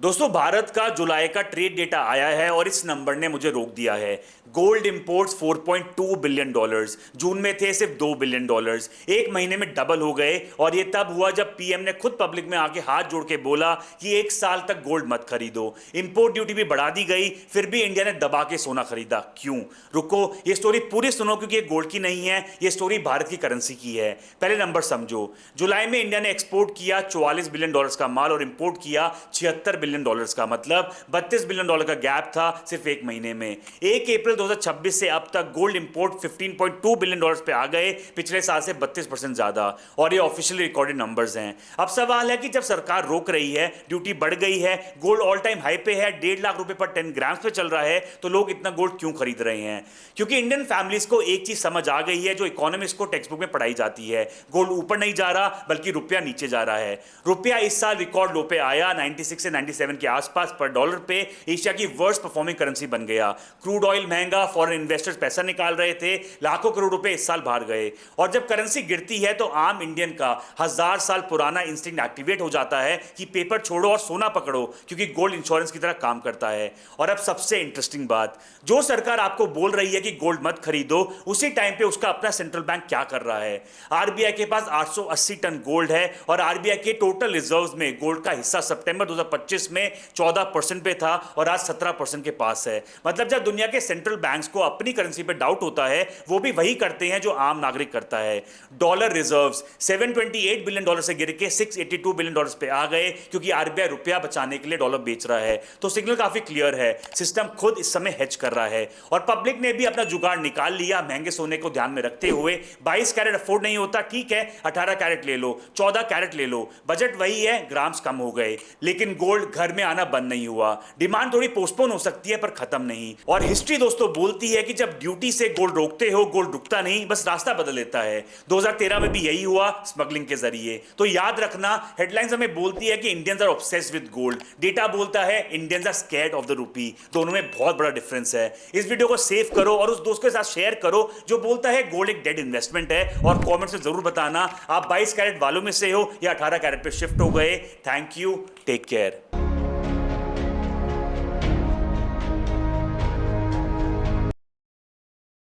दोस्तों भारत का जुलाई का ट्रेड डेटा आया है और इस नंबर ने मुझे रोक दिया है। गोल्ड इंपोर्ट्स 4.2 बिलियन डॉलर्स, जून में थे सिर्फ 2 बिलियन डॉलर्स, एक महीने में डबल हो गए। और ये तब हुआ जब पीएम ने खुद पब्लिक में आके हाथ जोड़ के बोला कि एक साल तक गोल्ड मत खरीदो। इंपोर्ट ड्यूटी भी बढ़ा दी गई, फिर भी इंडिया ने दबा के सोना खरीदा। क्यों? रुको, ये स्टोरी पूरी सुनो क्योंकि ये गोल्ड की नहीं है, ये स्टोरी भारत की करेंसी की है। पहले नंबर समझो। जुलाई में इंडिया ने एक्सपोर्ट किया 44 बिलियन डॉलर्स का माल और इंपोर्ट किया 76 बिलियन डॉलर्स का, मतलब 32 बिलियन डॉलर का गैप था सिर्फ एक महीने में। 1 अप्रैल 2026 से अब तक गोल्ड इंपोर्ट 15.2 बिलियन डॉलर्स पे आ गए, पिछले साल से 32% ज्यादा। और ये ऑफिशियली रिकॉर्डेड नंबर्स हैं। अब सवाल है कि जब सरकार रोक रही है, ड्यूटी बढ़ गई है, गोल्ड ऑल टाइम हाई पे है, 1.5 लाख रुपए पर 10 ग्राम्स पे चल रहा है, तो लोग इतना गोल्ड क्यों खरीद रहे हैं? क्योंकि इंडियन फैमिलीज को एक चीज समझ आ गई है जो इकोनॉमिक्स को टेक्स्ट बुक में पढ़ाई जाती है। गोल्ड ऊपर नहीं जा रहा बल्कि रुपया नीचे जा रहा है। रुपया इस साल रिकॉर्ड लो पे आया, 96 से 97 के आसपास पर डॉलर पे एशिया की वर्स्ट परफॉर्मिंग करेंसी बन गया। क्रूड ऑयल महंगा, फॉरेन इन्वेस्टर्स पैसा निकाल रहे थे, लाखों करोड़ रुपए इस साल बाहर गए। और जब करेंसी गिरती है तो आम इंडियन का 1000 साल पुराना इंस्टिंक्ट एक्टिवेट हो जाता है कि पेपर छोड़ो और सोना पकड़ो, क्योंकि गोल्ड इंश्योरेंस की तरह काम करता है। और अब सबसे इंटरेस्टिंग बात, जो सरकार आपको बोल रही है कि गोल्ड मत खरीदो, उसी टाइम पे उसका अपना सेंट्रल बैंक क्या कर रहा है? आरबीआई के पास 880 टन गोल्ड है और आरबीआई के टोटल रिजर्व्स में गोल्ड का हिस्सा सितंबर 2025 में 14% पे था और आज 17% के पास है। मतलब जब दुनिया के सेंट्रल बैंक्स को अपनी करेंसी पे डाउट होता है, वो भी वही करते हैं जो आम नागरिक करता है। डॉलर रिजर्व्स 728 बिलियन डॉलर से गिर के 682 बिलियन डॉलर पे आ गए, क्योंकि आरबीआई रुपया बचाने के लिए डॉलर बेच रहा है। तो सिग्नल काफी क्लियर है, सिस्टम खुद इस समय हेज कर रहा है। और पब्लिक ने भी अपना जुगाड़ निकाल लिया, महंगे सोने को ध्यान में रखते हुए। 22 कैरेट अफोर्ड नहीं होता, ठीक है, 18 कैरेट ले लो, 14 कैरेट ले लो, बजट वही है, ग्राम्स कम हो गए, लेकिन गोल्ड घर में आना बंद नहीं हुआ। डिमांड थोड़ी पोस्टपोन हो सकती है पर खत्म नहीं। और हिस्ट्री दोस्तों बोलती है कि जब ड्यूटी से गोल्ड रोकते हो, गोल्ड रुकता नहीं, बस रास्ता बदल लेता है। 2013 में भी यही हुआ, स्मगलिंग के जरिए। तो याद रखना, हेडलाइंस हमें बोलती है कि Indians are obsessed with gold, data बोलता है Indians are scared of the rupee. दोनों में बहुत बड़ा डिफरेंस है। इस वीडियो को सेव करो और उस दोस्त के साथ शेयर करो जो बोलता है गोल्ड एक डेड इन्वेस्टमेंट है। और कमेंट में जरूर बताना आप 22 कैरेट वालों में से हो या 18 कैरेट पे शिफ्ट हो गए। Thank you, take care.